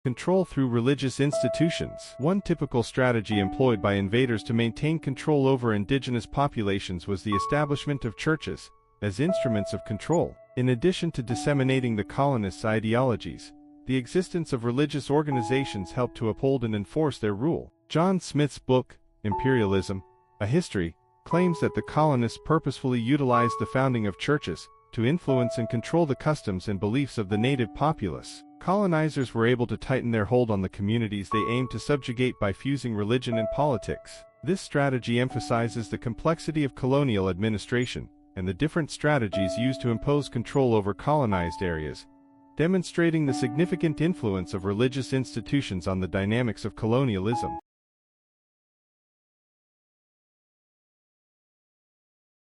Control through religious institutions. One typical strategy employed by invaders to maintain control over indigenous populations was the establishment of churches as instruments of control. In addition to disseminating the colonists' ideologies, the existence of religious organizations helped to uphold and enforce their rule. John Smith's book, Imperialism, A History, claims that the colonists purposefully utilized the founding of churches to influence and control the customs and beliefs of the native populace. Colonizers were able to tighten their hold on the communities they aimed to subjugate by fusing religion and politics. This strategy emphasizes the complexity of colonial administration and the different strategies used to impose control over colonized areas, demonstrating the significant influence of religious institutions on the dynamics of colonialism.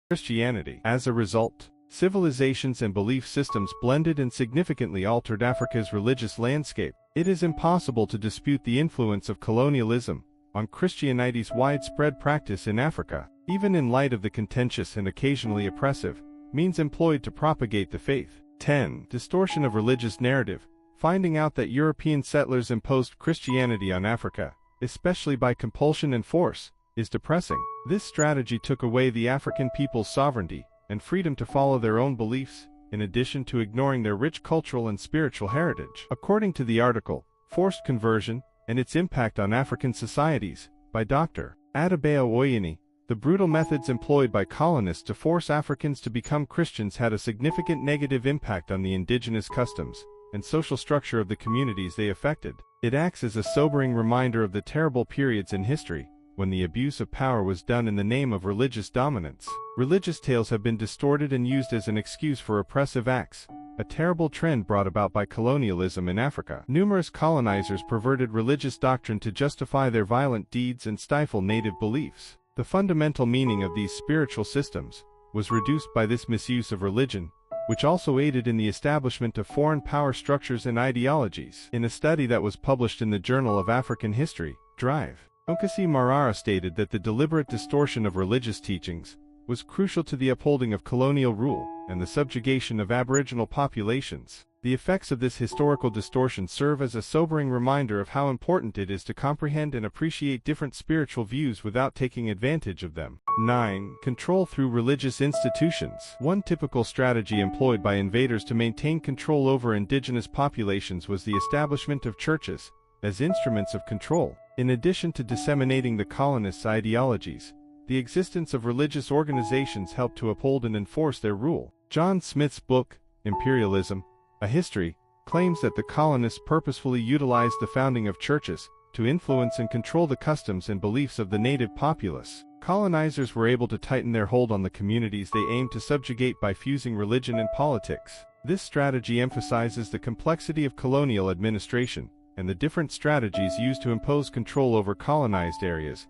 Christianity. As a result, civilizations and belief systems blended and significantly altered Africa's religious landscape. It is impossible to dispute the influence of colonialism on Christianity's widespread practice in Africa, even in light of the contentious and occasionally oppressive means employed to propagate the faith. 10. Distortion of religious narrative. Finding out that European settlers imposed Christianity on Africa, especially by compulsion and force, is depressing. This strategy took away the African people's sovereignty and freedom to follow their own beliefs, in addition to ignoring their rich cultural and spiritual heritage. According to the article, Forced Conversion and Its Impact on African Societies, by Dr. Adebayo Oyeni, the brutal methods employed by colonists to force Africans to become Christians had a significant negative impact on the indigenous customs and social structure of the communities they affected. It acts as a sobering reminder of the terrible periods in history when the abuse of power was done in the name of religious dominance. Religious tales have been distorted and used as an excuse for oppressive acts, a terrible trend brought about by colonialism in Africa. Numerous colonizers perverted religious doctrine to justify their violent deeds and stifle native beliefs. The fundamental meaning of these spiritual systems was reduced by this misuse of religion, which also aided in the establishment of foreign power structures and ideologies. In a study that was published in the Journal of African History, Drive, Onkasi Marara stated that the deliberate distortion of religious teachings was crucial to the upholding of colonial rule and the subjugation of aboriginal populations. The effects of this historical distortion serve as a sobering reminder of how important it is to comprehend and appreciate different spiritual views without taking advantage of them. 9. Control through religious institutions. One typical strategy employed by invaders to maintain control over indigenous populations was the establishment of churches as instruments of control. In addition to disseminating the colonists' ideologies, the existence of religious organizations helped to uphold and enforce their rule. John Smith's book, Imperialism, A History, claims that the colonists purposefully utilized the founding of churches to influence and control the customs and beliefs of the native populace. Colonizers were able to tighten their hold on the communities they aimed to subjugate by fusing religion and politics. This strategy emphasizes the complexity of colonial administration and the different strategies used to impose control over colonized areas,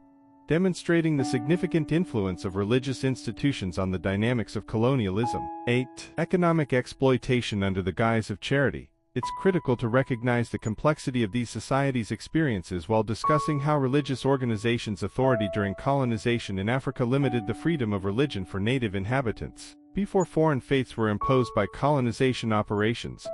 demonstrating the significant influence of religious institutions on the dynamics of colonialism. 8. Economic exploitation under the guise of charity. It's critical to recognize the complexity of these societies' experiences while discussing how religious organizations' authority during colonization in Africa limited the freedom of religion for native inhabitants. Before foreign faiths were imposed by colonization operations,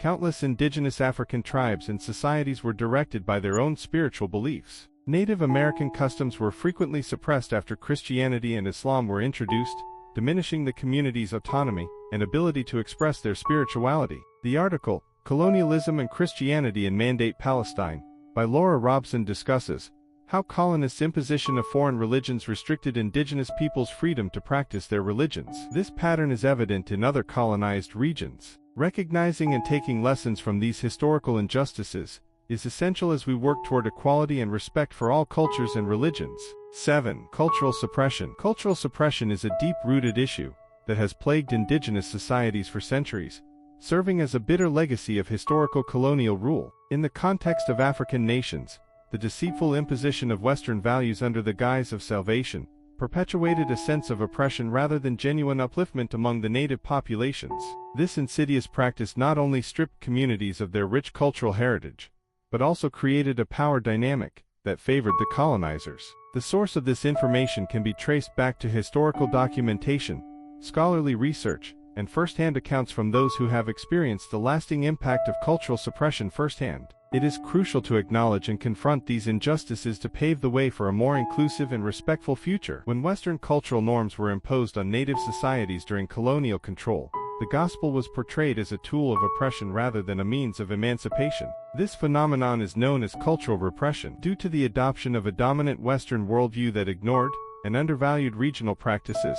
countless indigenous African tribes and societies were directed by their own spiritual beliefs. Native American customs were frequently suppressed after Christianity and Islam were introduced, diminishing the community's autonomy and ability to express their spirituality. The article, Colonialism and Christianity in Mandate Palestine, by Laura Robson discusses how colonists' imposition of foreign religions restricted indigenous peoples' freedom to practice their religions. This pattern is evident in other colonized regions. Recognizing and taking lessons from these historical injustices is essential as we work toward equality and respect for all cultures and religions. 7. Cultural suppression. Cultural suppression is a deep-rooted issue that has plagued indigenous societies for centuries, serving as a bitter legacy of historical colonial rule. In the context of African nations, the deceitful imposition of Western values under the guise of salvation perpetuated a sense of oppression rather than genuine upliftment among the native populations. This insidious practice not only stripped communities of their rich cultural heritage, but also created a power dynamic that favored the colonizers. The source of this information can be traced back to historical documentation, scholarly research, and first-hand accounts from those who have experienced the lasting impact of cultural suppression firsthand. It is crucial to acknowledge and confront these injustices to pave the way for a more inclusive and respectful future. When Western cultural norms were imposed on native societies during colonial control, the gospel was portrayed as a tool of oppression rather than a means of emancipation. This phenomenon is known as cultural repression due to the adoption of a dominant Western worldview that ignored and undervalued regional practices.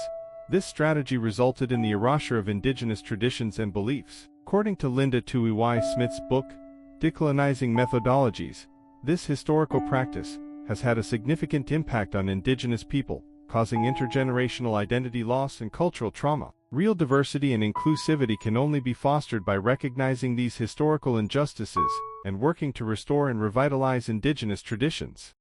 This strategy resulted in the erasure of indigenous traditions and beliefs. According to Linda Tuiwai-Smith's book, Decolonizing Methodologies, this historical practice has had a significant impact on indigenous people, causing intergenerational identity loss and cultural trauma. Real diversity and inclusivity can only be fostered by recognizing these historical injustices and working to restore and revitalize indigenous traditions.